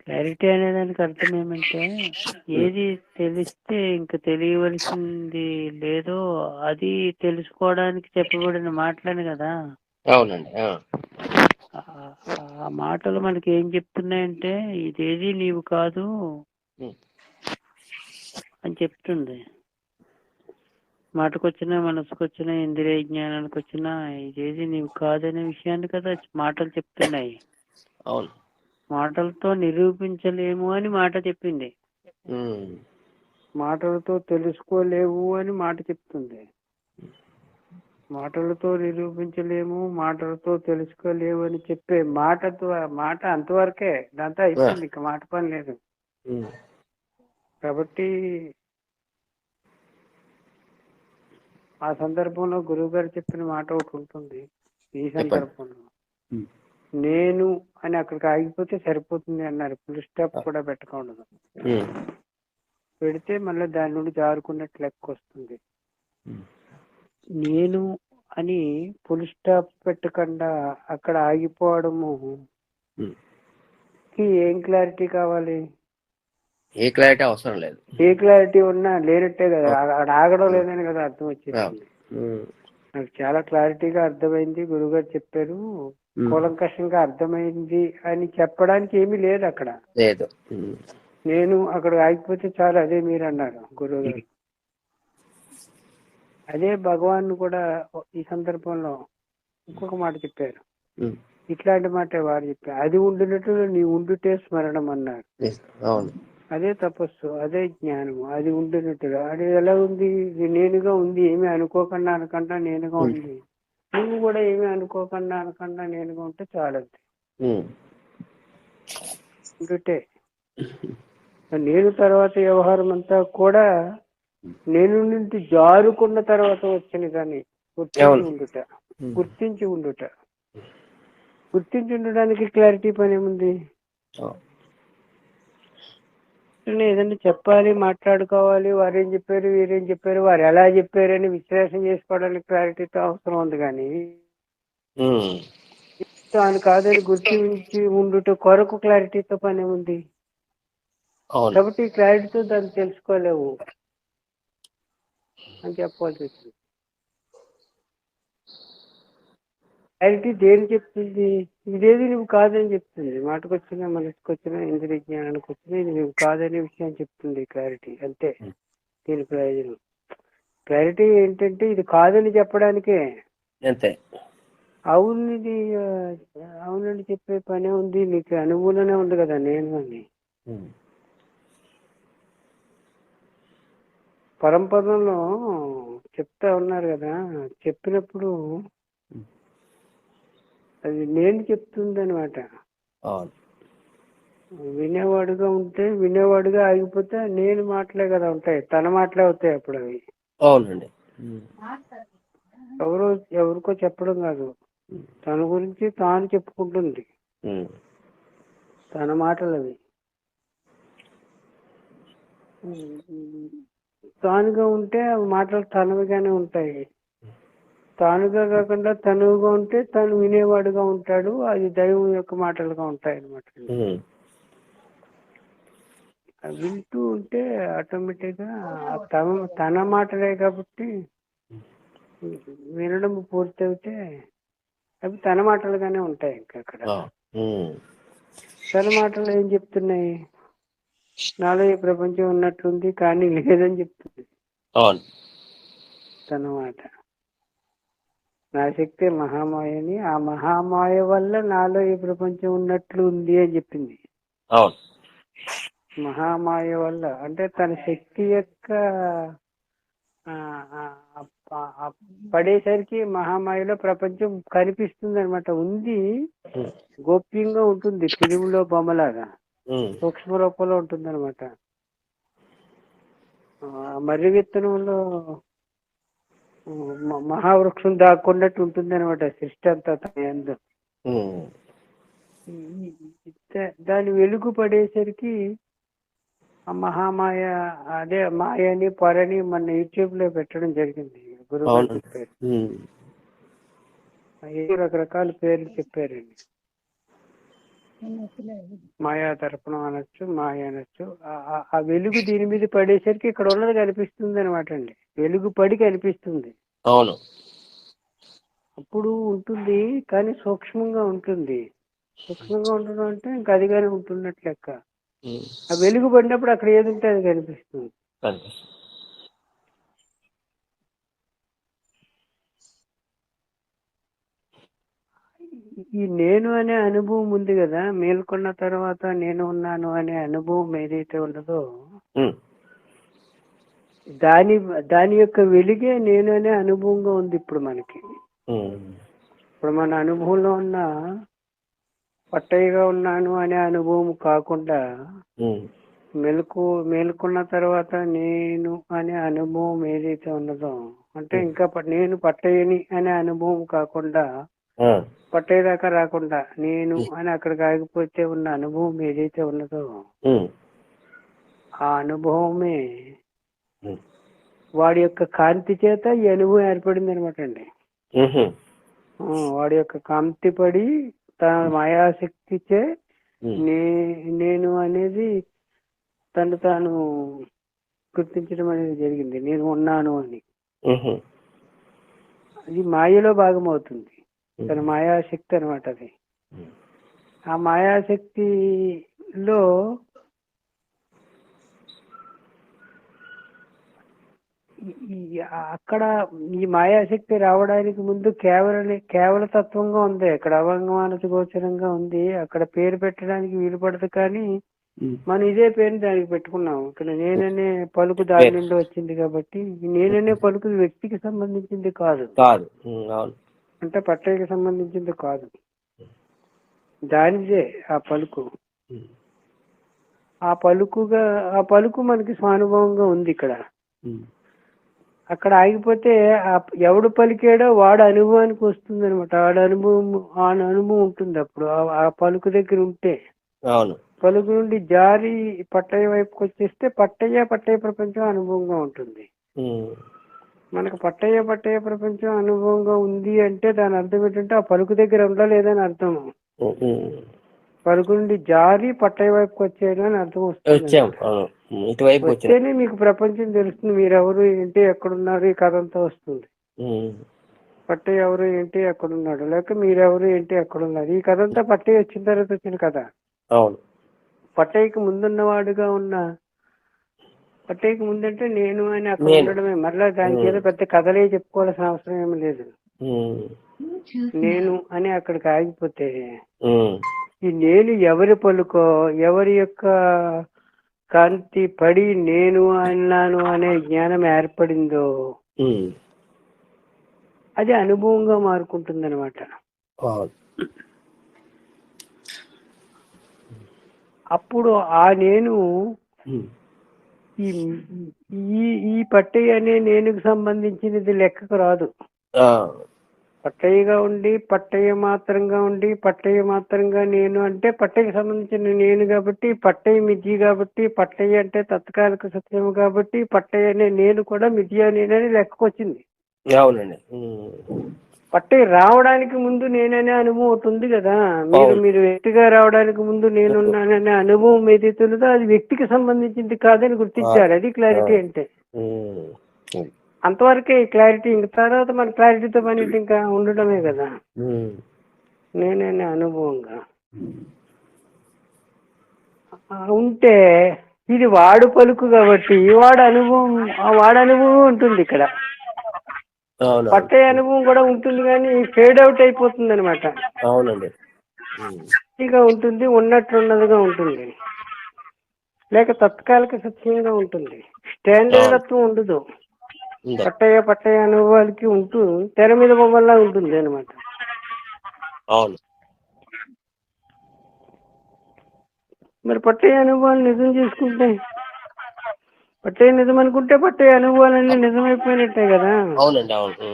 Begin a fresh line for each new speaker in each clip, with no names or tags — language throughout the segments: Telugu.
క్లారిటీ అనే దానికి అర్థం ఏమంటే, ఏది తెలిస్తే ఇంక తెలియవలసింది లేదో అది తెలుసుకోవడానికి చెప్పబడిన మాటలని గదా!
అవునండి.
ఆ మాటలు మనకి ఏం చెప్తున్నాయంటే, ఇదేది నీవు కాదు
హ్మ్.
అని చెప్తుంది. మాటకొచ్చినా, మనసుకొచ్చినా, ఇంద్రియ జ్ఞానానికొచ్చినా ఇదేది నీవు కాదనే విషయాన్ని కదా మాటలు చెప్తున్నాయి.
అవును.
మాటలతో నిరూపించలేము అని మాట చెప్పింది.
హ్మ్.
మాటలతో తెలుసుకోలేవు అని మాట చెప్తుంది. మాటలతో నిరూపించలేము, మాటలతో తెలుసుకోలేవు అని చెప్పే మాట అంతవరకే. దాంతో
ఆ!
అయిపోయింది. ఇంక మాట పని లేదు.
హ్మ్.
కాబట్టి ఆ సందర్భంలో గురువుగారు చెప్పిన మాట ఒకటి ఉంటుంది. ఈ
చెప్పండి.
సందర్భంలో
హ్మ్.
నేను అని అక్కడికి ఆగిపోతే సరిపోతుంది అన్నారు. ఫుల్ స్టాప్
ఆ!
కూడా పెట్టకూడదు.
హ్మ్.
పెడితే మళ్ళీ దాని నుండి జారుకున్నట్టు లెక్క వస్తుంది.
హ్మ్.
నేను అని ఫుల్ స్టాప్ పెట్టకుండా అక్కడ ఆగిపోవడము
హ్మ్.
ఏం క్లారిటీ కావాలి?
ఏ క్లారిటీ అవసరం లేదు.
ఏ క్లారిటీ ఉన్నా లేనట్టే కదా.
అవును.
అక్కడ ఆగడం
హ్మ్.
లేదని కదా అర్థం
అవును.
వచ్చేసింది.
హ్మ్.
నాకు చాలా క్లారిటీగా అర్థమైంది. గురువుగారు చెప్పారు.
హ్మ్.
కూలంకషంగా అర్థమైంది అని చెప్పడానికి ఏమీ లేదు అక్కడ.
లేదు. హ్మ్.
నేను అక్కడ ఆగిపోతే చాలు. అదే మీరు అన్నారు
హ్మ్.
గురువుగారు. అదే భగవాన్ కూడా ఈ సందర్భంలో ఇంకొక మాట చెప్పారు.
హ్మ్.
ఇట్లాంటి మాట వారు చెప్పారు. అది ఉండినట్టు నీ ఉండుటే స్మరణం అన్నారు.
అవును.
అదే తపస్సు, అదే జ్ఞానము. అది ఉండినట్టుగా. అది ఎలా ఉంది? ఇది నేనుగా ఉంది. ఏమీ అనుకోకుండా అనకుండా నేనుగా
హ్మ్.
ఉంది. నువ్వు కూడా ఏమీ అనుకోకుండా అనకుండా నేనుగా ఉంటే చాలంతే.
హ్మ్.
ఉండుటే. నేను తర్వాత వ్యవహారం అంతా కూడా నేను నుండి జారుకున్న తర్వాత వచ్చింది కానీ గుర్తించి
అవును.
ఉండుట.
హ్మ్.
గుర్తించి ఉండుట. గుర్తించి ఉండడానికి క్లారిటీ పని ఏముంది?
అవును.
ఏదైనా చెప్పాలి, మాట్లాడుకోవాలి. వారేం చెప్పారు, వీరేం చెప్పారు, వారు ఎలా చెప్పారని విశ్లేషణ చేసుకోవడానికి క్లారిటీతో అవసరం ఉంది కానీ
హ్మ్.
తాను కాదని గుర్తించి ఉండుట కొరకు క్లారిటీతో పని ఉంది.
అవును.
కాబట్టి క్లారిటీతో దాన్ని తెలుసుకోలేవు అని చెప్పాల్సి వచ్చింది. క్లారిటీ దేని చెప్తుంది? ఇదేది నువ్వు కాదని చెప్తుంది. మాటకొచ్చినా, మనసుకొచ్చినా, ఇంద్రియ జ్ఞానానికి వచ్చినా ఇది నువ్వు కాదనే విషయం చెప్తుంది క్లారిటీ. అంతే
హ్మ్.
దీని ప్రయోజనం. క్లారిటీ ఏంటంటే ఇది కాదని చెప్పడానికే.
అంతే.
అవునిది అవునని చెప్పే పనే ఉంది. నీకు అనుభవంలోనే ఉంది కదా నేను అని.
హ్మ్.
పరంపదంలో చెప్తా ఉన్నారు కదా. చెప్పినప్పుడు
హ్మ్.
అది నేను చెప్తుంది అనమాట.
అవును.
వినేవాడుగా ఉంటే వినేవాడుగా ఆగిపోతే నేను మాటలే కదా ఉంటాయి. తన మాటలే అవుతాయి అప్పుడు అవి.
అవునండి. హ్మ్.
ఎవరో ఎవరికో చెప్పడం కాదు.
హ్మ్.
తన గురించి తాను చెప్పుకుంటుంది.
హ్మ్.
తన మాటలు అవి. తానుగా ఉంటే అవి మాటలు తనవిగానే ఉంటాయి. తానుగా కాకుండా తనువుగా ఉంటే తను వినేవాడుగా ఉంటాడు. అది దైవం యొక్క మాటలుగా ఉంటాయి అన్నమాట.
హ్మ్.
వింటూ ఉంటే ఆటోమేటిక్గా తన మాటలే కాబట్టి వినడం పూర్తయితే అవి తన మాటలుగానే ఉంటాయి. ఇంకా అక్కడ
ఆ! హ్మ్.
తన మాటలు ఏం చెప్తున్నాయి? నాలో ఈ ప్రపంచం ఉన్నట్లుంది కానీ లేదని చెప్తుంది
అవును.
తన మాట. నా శక్తి మహామాయని, ఆ మహామాయ వల్ల నాలో ఈ ప్రపంచం ఉన్నట్లు ఉంది అని చెప్పింది.
అవును.
మహామాయ వల్ల అంటే తన శక్తి యొక్క ఆ, ఆ, ఆ పడేసరికి మహామాయలో ప్రపంచం కనిపిస్తుంది అనమాట. ఉంది,
హ్మ్.
గోప్యంగా ఉంటుంది. ఫిలింలో బొమ్మలాగా
హ్మ్.
సూక్ష్మ రూపంలో ఉంటుంది అనమాట. మర్రి విత్తనంలో మహావృక్షం దాక్కున్నట్టు ఉంటుంది అనమాట. సృష్టి అంతా తన యందు.
హ్మ్.
దాని వెలుగు పడేసరికి ఆ మహామాయ అదే మాయని పొరని మన యూట్యూబ్ లో పెట్టడం జరిగింది. గురువు గారు
అవునండి.
చెప్పారు.
హ్మ్.
ఏదో రకరకాల పేర్లు చెప్పారండి. మాయా దర్పణం అనొచ్చు, మాయ అనొచ్చు. ఆ వెలుగు దీని మీద పడేసరికి ఇక్కడ ఉన్నది కనిపిస్తుంది అనమాట అండి. వెలుగు పడి కనిపిస్తుంది.
అవును.
అప్పుడు ఉంటుంది కానీ సూక్ష్మంగా ఉంటుంది. సూక్ష్మంగా ఉండడం అంటే ఇంకా అదిగానే ఉంటున్నట్లు లెక్క. ఆ వెలుగు పడినప్పుడు అక్కడ ఏది ఉంటే అది కనిపిస్తుంది.
కనిపిస్తుంది.
ఈ నేను అనే అనుభవం ఉంది కదా, మేల్కొన్న తర్వాత నేను ఉన్నాను అనే అనుభవం ఏదైతే ఉన్నదో
ఉమ్,
దాని దాని యొక్క వెలుగే నేను అనే అనుభవంగా ఉంది ఇప్పుడు మనకి.
ఉమ్,
ఇప్పుడు మన అనుభవంలో ఉన్న పట్టయ్యగా ఉన్నాను అనే అనుభవం కాకుండా
ఉమ్,
మేల్కొన్న తర్వాత నేను అనే అనుభవం ఏదైతే ఉన్నదో, అంటే ఇంకా నేను పట్టయ్యని అనే అనుభవం కాకుండా,
ఆ,
పట్టయ్య దాకా రాకుండా నేను అని అక్కడికి ఆగిపోతే ఉన్న అనుభవం ఏదైతే ఉన్నదో
ఉమ్,
ఆ అనుభవమే
ఉమ్,
వాడి యొక్క కాంతి చేత ఈ అనుభవం ఏర్పడింది అనమాట అండి.
ఉహు,
వాడి యొక్క కాంతి పడి తన మాయాశక్తిచే
ఉమ్,
నేను అనేది తను తాను గుర్తించడం అనేది జరిగింది. నేను ఉన్నాను అని.
ఉహు,
అది మాయలో భాగం అవుతుంది. తన మాయాశక్తి అనమాట అది. ఆ మాయాశక్తిలో అక్కడ ఈ మాయాశక్తి రావడానికి ముందు కేవల తత్వంగా ఉంది. అక్కడ అవంగమానస గోచరంగా ఉంది. అక్కడ పేరు పెట్టడానికి వీలు పడదు. కానీ మనం ఇదే పేరుని దానికి పెట్టుకున్నాం. ఇక్కడ నేననే పలుకు దాని నుండి వచ్చింది కాబట్టి నేననే పలుకు వ్యక్తికి సంబంధించింది కాదు.
కాదు. అవును.
అంటే పట్టయ్యకి సంబంధించింది కాదు. దానిదే ఆ పలుకు. ఆ పలుకు మనకి స్వానుభవంగా ఉంది ఇక్కడ. అక్కడ ఆగిపోతే ఎవడు పలికాడో వాడు అనుభవానికి వస్తుంది అనమాట. ఆ అనుభవం ఉంటుంది అప్పుడు ఆ పలుకు దగ్గర ఉంటే.
అవును.
పలుకు నుండి జారి పట్టయ్య వైపుకి వచ్చేస్తే పట్టయ్య ప్రపంచం అనుభవంగా ఉంటుంది. మనకు పట్టయ్య ప్రపంచం అనుభవంగా ఉంది అంటే దాని అర్థం ఏంటంటే ఆ పలుకు దగ్గర ఉండలేదని అర్థం. పలుకు నుండి జారి పట్టయ్య వైపుకి వచ్చేయడం అర్థం వస్తుంది. వస్తేనే మీకు ప్రపంచం తెలుస్తుంది. మీరెవరు ఏంటి ఎక్కడున్నారు ఈ కథ అంతా వస్తుంది. పట్టయ్య ఎవరు ఏంటి ఎక్కడున్నాడు, లేక మీరెవరు ఏంటి ఎక్కడున్నారు, ఈ కథ అంతా పట్టయ్య వచ్చిన తర్వాత వచ్చిన కథ.
అవును.
పట్టయ్యకి ముందున్నవాడుగా ఉన్న పట్టయ్యకి ముందంటే నేను అని అక్కడ ఉండడమే. మరలా దానికి ఏదో పెద్ద కథలే చెప్పుకోవాల్సిన అవసరం ఏమి లేదు. నేను అని అక్కడికి ఆగిపోతే ఈ నేను ఎవరి పలుకో, ఎవరి యొక్క కాంతి పడి నేను అన్నాను అనే జ్ఞానం ఏర్పడిందో అది అనుభవంగా మారుకుంటుంది అనమాట. అప్పుడు ఆ నేను ఈ పట్టయ్య అనే నేనుకు సంబంధించినది లెక్కకు రాదు. పట్టయ్యగా ఉండి పట్టయ్య మాత్రంగా నేను అంటే పట్టయ్యకి సంబంధించిన నేను కాబట్టి, పట్టయ్య మిథ్య కాబట్టి, పట్టయ్య అంటే తత్కాలిక సత్యం కాబట్టి, పట్టయ్య అనే నేను కూడా మిథ్య నేనని లెక్కకొచ్చింది.
అవునండి.
పట్టయ్య రావడానికి ముందు నేననే అనుభవం అవుతుంది కదా. మీరు వ్యక్తిగా రావడానికి ముందు నేనున్నాననే అనుభవం ఏదైతే ఉన్నదో అది వ్యక్తికి సంబంధించింది కాదని గుర్తించాలి. అది క్లారిటీ అంటే. అంతవరకే క్లారిటీ. ఇంక తర్వాత మన క్లారిటీతో పని ఇంకా ఉండడమే కదా. నేననే అనుభవంగా ఉంటే ఇది వాడు పలుకు కాబట్టి వాడు అనుభవం ఉంటుంది ఇక్కడ. పట్టయ్య అనుభవం కూడా ఉంటుంది కానీ ఫేడ్ అవుట్ అయిపోతుంది అనమాట.
అవునండి.
ఉంటుంది, ఉన్నట్లున్నదిగా ఉంటుంది, లేక తత్కాలిక సత్యంగా ఉంటుంది. స్టాండర్డత్వం ఉండదు. పట్టయ్య అనుభవాలకి ఉంటూ తెర మీద బొమ్మల్లా ఉంటుంది అనమాట.
అవును.
మరి పట్టయ్య అనుభవాలు నిజం చేసుకుంటే, పట్టయ్య నిజం అనుకుంటే పట్టయ్య అనుభవాలన్నీ నిజమైపోయినట్టే కదా.
అవునండి. అవును.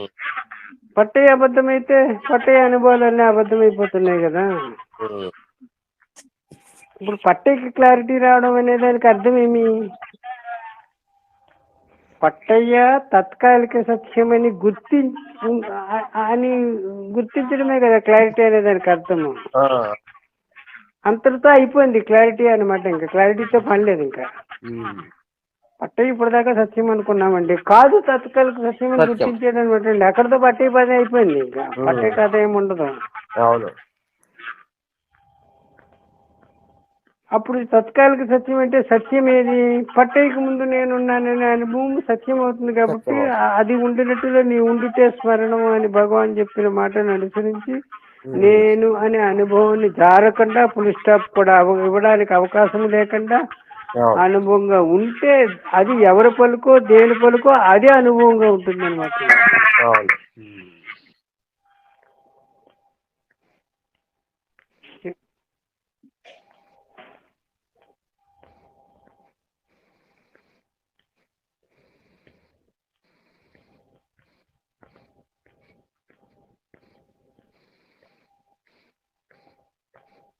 పట్టయ్య అబద్ధమైతే పట్టయ్య అనుభవాలన్నీ అబద్ధమైపోతున్నాయి కదా. ఇప్పుడు పట్టయ్యకి క్లారిటీ రావడం అనే దానికి అర్థం ఏమి? పట్టయ్య తాత్కాలిక సత్యమని గుర్తించడమే కదా క్లారిటీ అనే దానికి అర్థము. అంతటితో అయిపోయింది క్లారిటీ అనమాట. ఇంకా క్లారిటీతో పని లేదు. ఇంకా పట్టయ్య ఇప్పటిదాకా సత్యం అనుకున్నామండి, కాదు తత్కాలిక సత్యం అని గుర్తించేది అనమాట అండి. అక్కడితో పట్టయ్య పని అయిపోయింది. ఇంకా పట్టయ్య కథ ఏమి ఉండదు.
అవును.
అప్పుడు తత్కాలిక సత్యం అంటే సత్యం ఏది? పట్టయ్యకు ముందు నేనున్నాననే అనుభవం సత్యం అవుతుంది. కాబట్టి అది ఉండినట్టుగా నీ ఉండితే స్మరణం అని భగవాన్ చెప్పిన మాటను అనుసరించి నేను అనే అనుభవాన్ని జారకుండా ఫుల్ స్టాప్ కూడా ఇవ్వడానికి అవకాశం లేకుండా అనుభవంగా ఉంటే అది ఎవరి పలుకో దేని పలుకో అదే అనుభవంగా ఉంటుంది అనమాట.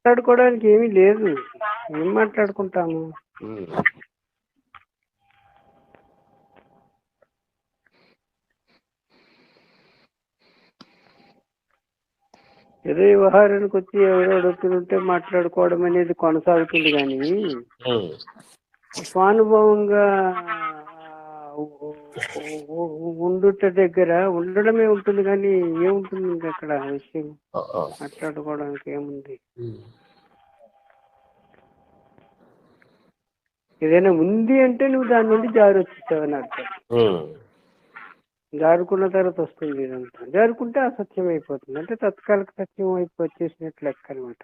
మాట్లాడుకోవడానికి ఏమీ లేదు. ఏం మాట్లాడుకుంటాము? ఏదో వ్యవహారానికి వచ్చి ఎవరో అడుగుతుంటే మాట్లాడుకోవడం అనేది కొనసాగుతుంది. కానీ స్వానుభవంగా ఉండుట దగ్గర ఉండడమే ఉంటుంది. కానీ ఏముంటుంది ఇంకా అక్కడ విషయం? మాట్లాడుకోవడానికి ఏముంది? ఏదైనా ఉంది అంటే నువ్వు దాని నుండి జారి వచ్చేసావని అర్థం. జారుకున్న తర్వాత వస్తుంది ఇదంతా. జారుకుంటే అసత్యం అయిపోతుంది. అంటే తత్కాలిక సత్యం వచ్చేసినట్లు లెక్క అనమాట.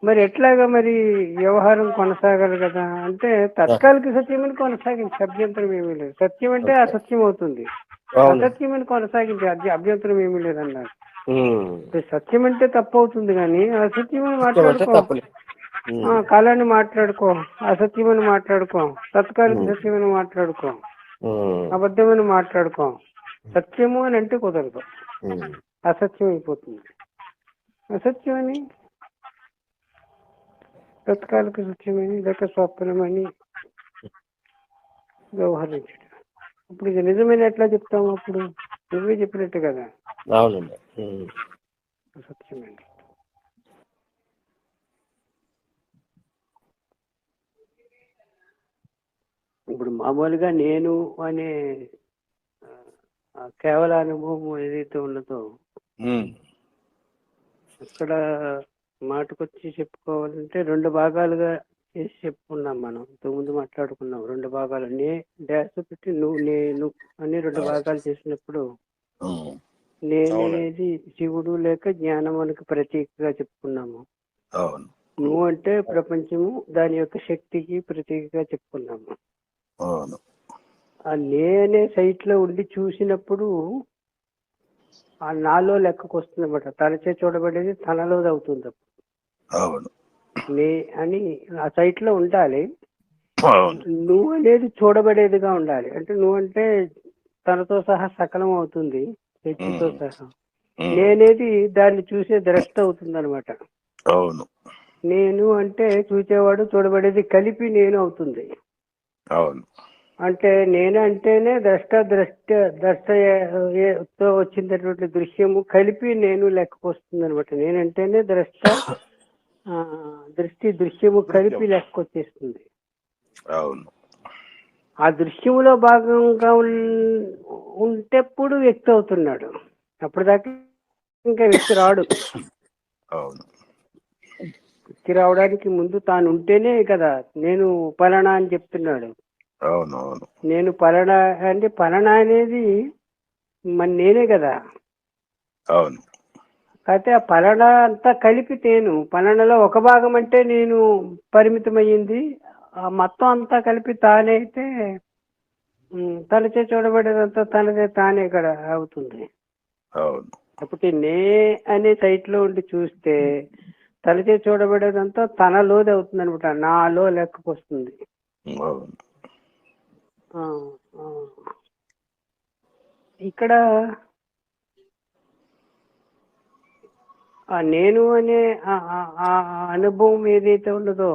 మరి ఎట్లాగా మరి వ్యవహారం కొనసాగాలి కదా? అంటే తత్కాలిక సత్యం అని కొనసాగించి అభ్యంతరం ఏమీ లేదు. సత్యం అంటే అసత్యం అవుతుంది. అసత్యం అని కొనసాగించి అభ్యంతరం ఏమీ లేదన్నారు. సత్యం అంటే తప్పు అవుతుంది, కానీ అసత్యం అని మాట్లాడుకో, కాలాన్ని మాట్లాడుకో, అసత్యమని మాట్లాడుకో, తత్కాలిక సత్యమని మాట్లాడుకో, అబద్ధమని మాట్లాడుకో. సత్యము అని అంటే కుదరదు, అసత్యం అయిపోతుంది. అసత్యమని తత్కాలిక సత్యమని లేక స్వప్నమని వ్యవహరించడం. ఇప్పుడు ఇది నిజమైన ఎట్లా చెప్తాము? అప్పుడు నువ్వే చెప్పినట్టు కదా. అసత్యమండి. ఇప్పుడు మామూలుగా నేను అనే కేవల అనుభవం ఏదైతే ఉన్నదో అక్కడ మాటకొచ్చి చెప్పుకోవాలంటే రెండు భాగాలుగా చేసి చెప్పుకున్నాం. మనం ఇంతకుముందు మాట్లాడుకున్నాం. రెండు భాగాలు డాష్ పెట్టి నువ్వు నేను అని రెండు భాగాలు చేసినప్పుడు నేనేది శివుడు లేక జ్ఞానమునికి ప్రతీకగా చెప్పుకున్నాము. నువ్వు అంటే ప్రపంచము దాని యొక్క శక్తికి ప్రతీకగా చెప్పుకున్నాము. ఆ నేనే సైట్ లో ఉండి చూసినప్పుడు ఆ నాలో లెక్కకు వస్తుంది అన్నమాట. తలచే చూడబడేది తనలోది అవుతుంది. నే అని ఆ సైట్ లో ఉండాలి. నువ్వు అనేది చూడబడేదిగా ఉండాలి. అంటే నువ్వంటే తనతో సహా సకలం అవుతుంది, శక్తితో సహా. నేనేది దాన్ని చూసే ద్రష్ట అవుతుంది అనమాట. నేను అంటే చూసేవాడు చూడబడేది కలిపి నేను అవుతుంది. అంటే నేను అంటేనే ద్రష్టతో వచ్చినటువంటి దృశ్యము కలిపి నేను లెక్కకు వస్తుంది అనమాట. నేనంటేనే దృశ్యము కలిపి లెక్కకు వచ్చేస్తుంది. ఆ దృశ్యములో భాగంగా ఉంటేప్పుడు వ్యక్తి అవుతున్నాడు. అప్పటిదాకా ఇంకా వ్యక్తి రాడు. వ్యక్తి రావడానికి ముందు తాను ఉంటేనే కదా నేను పలానా అని చెప్తున్నాడు. నేను పలానా అంటే పలానా అనేది మన నేనే కదా. అయితే ఆ పలానా అంతా కలిపి నేను పలానాలో ఒక భాగం అంటే నేను పరిమితమయ్యింది. ఆ మొత్తం అంతా కలిపి తానే అయితే తనచే చూడబడేదంతా తనదే తానే ఇక్కడ అవుతుంది. కాబట్టి నే అనే సైట్ లో ఉండి చూస్తే తనచే చూడబడేదంతా తనలోది అవుతుంది అనమాట. నాలో లెక్కకు వస్తుంది. ఇక్కడ నేను అనే అనుభవం ఏదైతే ఉన్నదో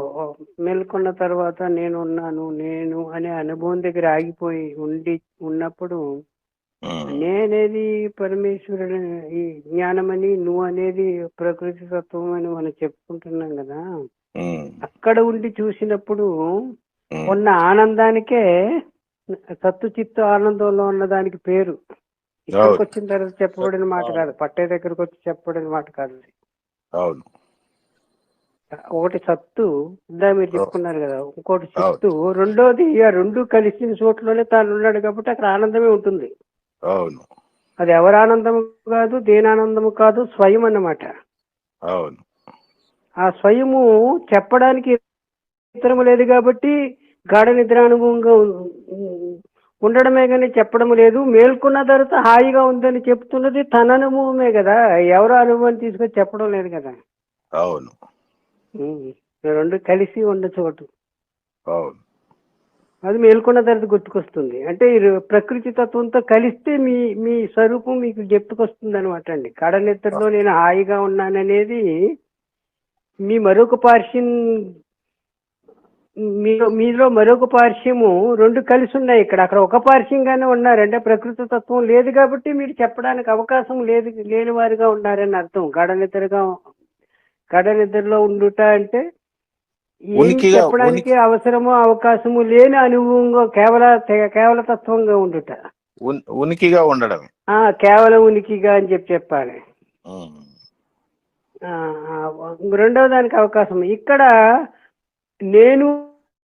మేల్కొన్న తర్వాత నేను ఉన్నాను, నేను అనే అనుభవం దగ్గర ఆగిపోయి ఉన్నప్పుడు నేనేది పరమేశ్వరుడు, ఈ జ్ఞానమని, నువ్వు అనేది ప్రకృతి తత్వం అని మనం చెప్పుకుంటున్నాం కదా. అక్కడ ఉండి చూసినప్పుడు ఉన్న ఆనందానికే సత్తు చిత్తు ఆనందంలో ఉన్న దానికి పేరు. ఇక్కడికి వచ్చిన తర్వాత చెప్పబడిన మాట కాదు, పట్టే దగ్గరకు వచ్చి చెప్పబడిన మాట కాదు.
అవును.
ఒకటి సత్తు, ఇందా మీరు చెప్పుకున్నారు కదా, ఇంకోటి చిత్తు, రెండోది ఆ రెండు కలిసిన చోట్లోనే తాను ఉన్నాడు కాబట్టి అక్కడ ఆనందమే ఉంటుంది.
అవును.
అది ఎవరి ఆనందము కాదు, దేని ఆనందము కాదు, స్వయం అన్నమాట.
అవును.
ఆ స్వయము చెప్పడానికి ఇతరము లేదు కాబట్టి గాఢ నిద్రానుభవంగా ఉండడమే కానీ చెప్పడం లేదు. మేల్కొన్న తర్వాత హాయిగా ఉందని చెప్తున్నది తన అనుభవమే కదా, ఎవరో అనుభవం తీసుకొని చెప్పడం లేదు కదా.
అవును.
రెండు కలిసి ఉన్న చోటు
అవును.
అది మేల్కొన్న తర్వాత గుర్తుకొస్తుంది. అంటే ప్రకృతి తత్వంతో కలిస్తే మీ మీ స్వరూపం మీకు గుర్తుకొస్తుంది అనమాట అండి. కడ నిద్రలో నేను హాయిగా ఉన్నాననేది మీ మరొక పార్శ్యం, మీలో మరొక పార్శ్యము రెండు కలిసి ఉన్నాయి ఇక్కడ. అక్కడ ఒక పార్శ్యంగానే ఉన్నారు. అంటే ప్రకృతి తత్వం లేదు కాబట్టి మీరు చెప్పడానికి అవకాశం లేదు, లేని వారిగా ఉన్నారని అర్థం. కడ నిద్రలో ఉండుట అంటే ఏం చెప్పడానికి అవసరమో అవకాశము లేని అనుభవంగా కేవల తత్వంగా ఉండుట,
ఉనికిగా ఉండడం,
కేవలం ఉనికిగా అని చెప్పాలి. రెండవ దానికి అవకాశం ఇక్కడ నేను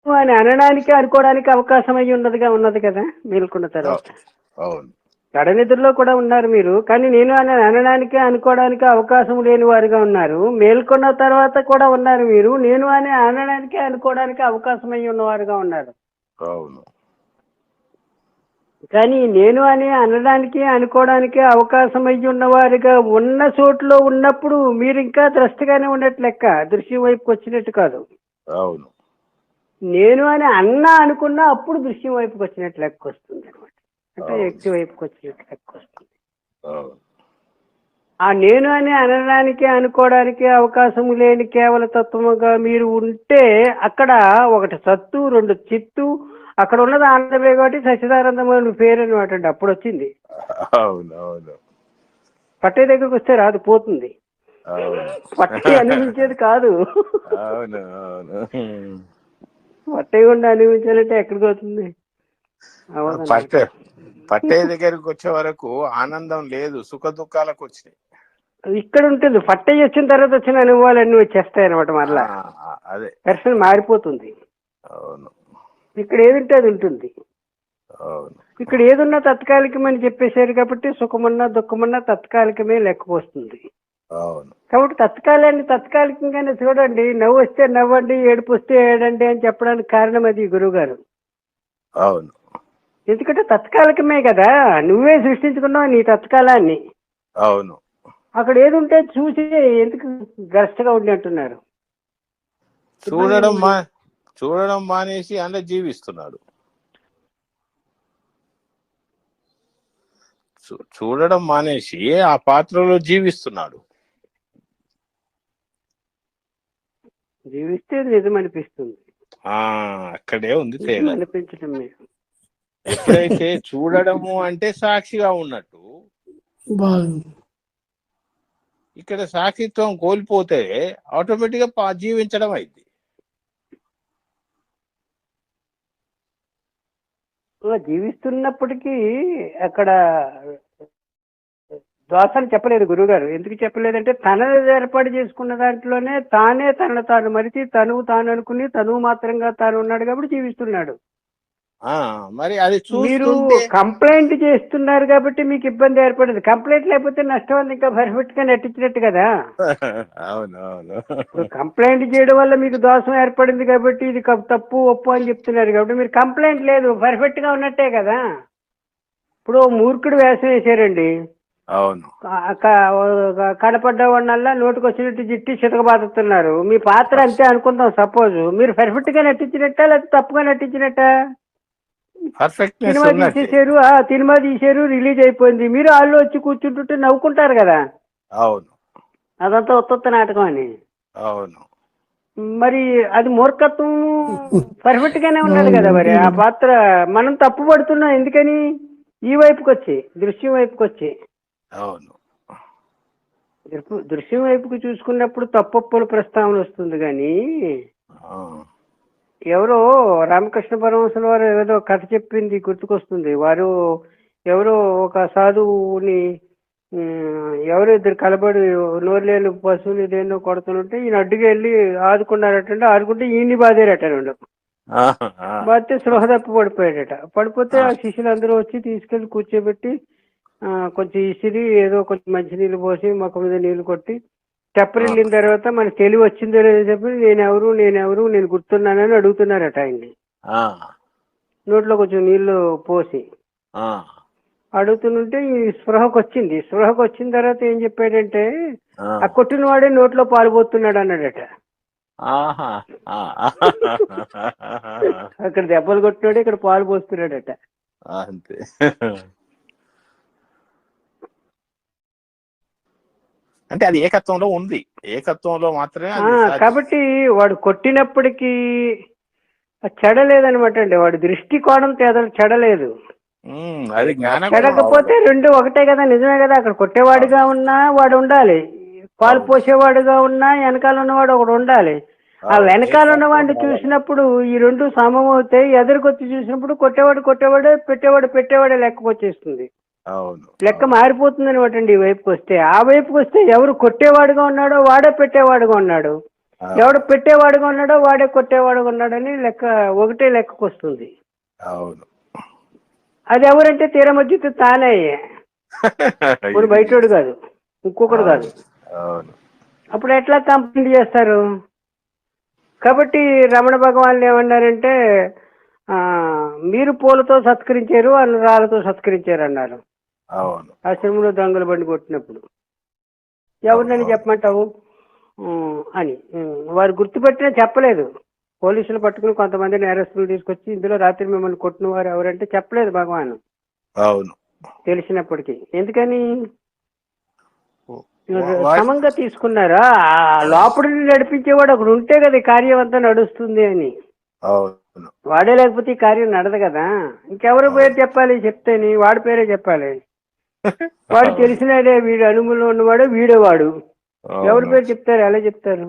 అని అనడానికి అనుకోవడానికి అవకాశం అయ్యి ఉన్నది కదా మేల్కొన్న తర్వాత. కడ నిద్రలో కూడా ఉన్నారు మీరు, కానీ నేను అని అనడానికి అనుకోవడానికి అవకాశం లేని వారుగా ఉన్నారు. మేల్కొన్న తర్వాత కూడా ఉన్నారు మీరు, నేను అని అనడానికి అనుకోవడానికి అవకాశం అయ్యి ఉన్నవారుగా ఉన్నారు. కానీ నేను అని అనడానికి అనుకోవడానికి అవకాశం అయ్యి ఉన్నవారుగా ఉన్న చోట్లో ఉన్నప్పుడు మీరు ఇంకా ద్రష్టగానే ఉన్నట్టు లెక్క, దృశ్యం వైపుకి వచ్చినట్టు కాదు.
అవును.
నేను అని అనుకున్నా అప్పుడు దృశ్యం వైపుకి వచ్చినట్టు లెక్క వస్తుంది అనమాట. అంటే వ్యక్తి వైపుకి వచ్చినట్టు లెక్క వస్తుంది. ఆ నేను అని అనడానికి అనుకోవడానికి అవకాశం లేని కేవల తత్వముగా మీరు ఉంటే అక్కడ ఒకటి సత్తు, రెండు చిత్తు, అక్కడ ఉన్నది ఆనందమే కాబట్టి సచ్చిదానందమైన పేరు అనమాట అండి. అప్పుడు వచ్చింది. పట్టే దగ్గరకు వస్తే రాదు, పోతుంది. పట్టే అనిపించేది కాదు. పట్టే గుండా అనిపించాలంటే ఎక్కడికి అవుతుంది?
పట్టే దగ్గరికి వచ్చే వరకు ఆనందం లేదు, సుఖ దుఃఖాలకు వచ్చినాయి.
ఇక్కడ ఉంటుంది. పట్టే వచ్చిన తర్వాత వచ్చిన అనుభవాలన్నీ వచ్చేస్తాయి అనమాట. మరలా
అదే
దర్శనం మారిపోతుంది. ఇక్కడ ఏదుంటే అది ఉంటుంది. ఇక్కడ ఏదున్నా తత్కాలికమని చెప్పేశారు కాబట్టి సుఖమన్నా దుఃఖమన్నా తత్కాలికమే లెక్క వస్తుంది. కాబట్టి తత్కాలికంగానే చూడండి. నవ్వు వస్తే నవ్వండి, ఏడుపు వస్తే ఏడండి అని చెప్పడానికి కారణం అది గురువు గారు.
అవును.
ఎందుకంటే తత్కాలికమే కదా, నువ్వే సృష్టించుకున్నావు నీ తత్కాలాన్ని.
అవును.
అక్కడ ఏది ఉంటే చూసి ఎందుకు గరష్టగా ఉండి
చూడడం మానేసి అందులో జీవిస్తున్నాడు. చూడడం మానేసి ఆ పాత్రలో జీవిస్తున్నాడు.
జీవిస్తే నిజం అనిపిస్తుంది.
అక్కడే ఉంది తేడా.
అనిపించడం
ఎప్పుడైతే చూడడము అంటే సాక్షిగా ఉన్నట్టు, ఇక్కడ సాక్షిత్వం కోల్పోతే ఆటోమేటిక్ గా జీవించడం అయింది.
జీవిస్తున్నప్పటికీ అక్కడ దోషాలు చెప్పలేదు గురువుగారు. ఎందుకు చెప్పలేదంటే తన ఏర్పాటు చేసుకున్న దాంట్లోనే తానే తనను తాను మరిచి తాను అనుకుని మాత్రంగా తాను ఉన్నాడు కాబట్టి జీవిస్తున్నాడు.
మరి అది
మీరు కంప్లైంట్ చేస్తున్నారు కాబట్టి మీకు ఇబ్బంది ఏర్పడింది. కంప్లైంట్ లేకపోతే నష్టం వల్ల ఇంకా పర్ఫెక్ట్ గా నటించినట్టు కదా. కంప్లైంట్ చేయడం వల్ల మీకు దోషం ఏర్పడింది కాబట్టి ఇది తప్పు ఒప్పు అని చెప్తున్నారు కాబట్టి మీరు కంప్లైంట్ లేదు, పర్ఫెక్ట్ గా ఉన్నట్టే కదా. ఇప్పుడు మూర్ఖుడు వేషం వేసారండి.
అవును.
కనపడ్డ వాళ్ళ నోటికి వచ్చినట్టు జిట్టి చితకబాతున్నారు. మీ పాత్ర అంతే అనుకుందాం. సపోజ్ మీరు పర్ఫెక్ట్ గా నటించినట్ట లేకపోతే తప్పుగా నటించినట్ట? సినిమా తీసారు, రిలీజ్ అయిపోయింది. మీరు వాళ్ళు వచ్చి కూర్చుంటుంటే నవ్వుకుంటారు కదా.
అవును.
అదంతా ఉత్త నాటకం అని.
అవును.
మరి అది మూర్ఖత్వం. పర్ఫెక్ట్ గానే ఉన్నది కదా. మరి ఆ పాత్ర మనం తప్పు పడుతున్నాం ఎందుకని? ఈ వైపుకి వచ్చి దృశ్యం వైపుకి వచ్చి.
అవును.
దృశ్యం వైపుకి చూసుకున్నప్పుడు తప్పొప్పుల ప్రస్తావన వస్తుంది కానీ ఎవరో రామకృష్ణ పరమహంసుల వారు ఏదో కథ చెప్పింది గుర్తుకొస్తుంది. వారు ఎవరో ఒక సాధువుని ఎవరో ఇద్దరు కలబడి నోరులేని పశువులు ఇదేనో కొడుతుంటే ఈయన అడ్డుగా వెళ్ళి ఆదుకున్నారటండి. ఆదుకుంటే ఈయన్ని బాధేరటండి. బాధితే స్పృహ తప్పి పడిపోయాడట. పడిపోతే ఆ శిష్యులు అందరూ వచ్చి తీసుకెళ్లి కూర్చోబెట్టి కొంచెం ఇసిరి ఏదో కొంచెం మంచినీళ్ళు పోసి మొక్క మీద నీళ్లు కొట్టి తెప్పరిల్లిన తర్వాత మనకి తెలివి వచ్చిందో లేదో చెప్పి నేనెవరు నేను గుర్తున్నానని అడుగుతున్నారట ఆయన్ని. నోట్లో కొంచెం నీళ్లు పోసి అడుగుతుంటే ఈ స్పృహకు వచ్చింది. స్పృహకు వచ్చిన తర్వాత ఏం చెప్పాడంటే ఆ కొట్టిన వాడే నోట్లో పాల్పోతున్నాడు అన్నాడట. అక్కడ దెబ్బలు కొట్టినాడు, ఇక్కడ పాలు పోస్తున్నాడట.
అంతే. అంటే అది ఏకత్వంలో ఉంది, ఏకత్వంలో మాత్రమే.
కాబట్టి వాడు కొట్టినప్పటికీ చెడలేదనమాట అండి. వాడు దృష్టికోణం చెడలేదు.
అది
చెడకపోతే రెండు ఒకటే కదా, నిజమే కదా. అక్కడ కొట్టేవాడిగా ఉన్నా వాడు ఉండాలి, పాలు పోసేవాడుగా ఉన్నా వెనకాల ఉన్నవాడు ఒకడు ఉండాలి. ఆ వెనకాల ఉన్నవాడిని చూసినప్పుడు ఈ రెండు సమం అవుతాయి. ఎదురుకొచ్చి చూసినప్పుడు కొట్టేవాడే పెట్టేవాడే లెక్కకు వచ్చేస్తుంది. లెక్క మారిపోతుంది అనమాట అండి. ఈ వైపుకి వస్తే, ఆ వైపుకి వస్తే ఎవరు కొట్టేవాడుగా ఉన్నాడో వాడే పెట్టేవాడుగా ఉన్నాడు, ఎవడు పెట్టేవాడుగా ఉన్నాడో వాడే కొట్టేవాడుగా ఉన్నాడని లెక్క ఒకటే లెక్కకు వస్తుంది. అది ఎవరంటే తీరమధ్యత తానే, ఇప్పుడు బయటోడు కాదు, ఇంకొకడు కాదు. అప్పుడు ఎట్లా కంప్లైంట్ చేస్తారు? కాబట్టి రమణ భగవాన్లు ఏమన్నారంటే మీరు పూలతో సత్కరించారు, వాళ్ళు రాళ్ళతో సత్కరించారు అన్నారు. ఆశ్రమంలో దొంగల బండి కొట్టినప్పుడు ఎవరినని చెప్పమంటావు అని వారు గుర్తుపెట్టినా చెప్పలేదు. పోలీసులు పట్టుకుని కొంతమంది నేరస్తులు తీసుకొచ్చి ఇందులో రాత్రి మిమ్మల్ని కొట్టిన వారు ఎవరంటే చెప్పలేదు భగవాన్. తెలిసినప్పటికీ ఎందుకని సమంగా తీసుకున్నారా? లోపలి నడిపించేవాడు ఒకడు ఉంటే కదా కార్యం అంతా నడుస్తుంది అని. వాడే లేకపోతే ఈ కార్యం నడదు కదా. ఇంకెవరి పేరు చెప్పాలి? చెప్తేని వాడి పేరే చెప్పాలి. వాడు తెలిసినదే, వీడు అనుభవంలో ఉన్నవాడు వీడేవాడు. ఎవరి పేరు చెప్తారు? ఎలా చెప్తారు?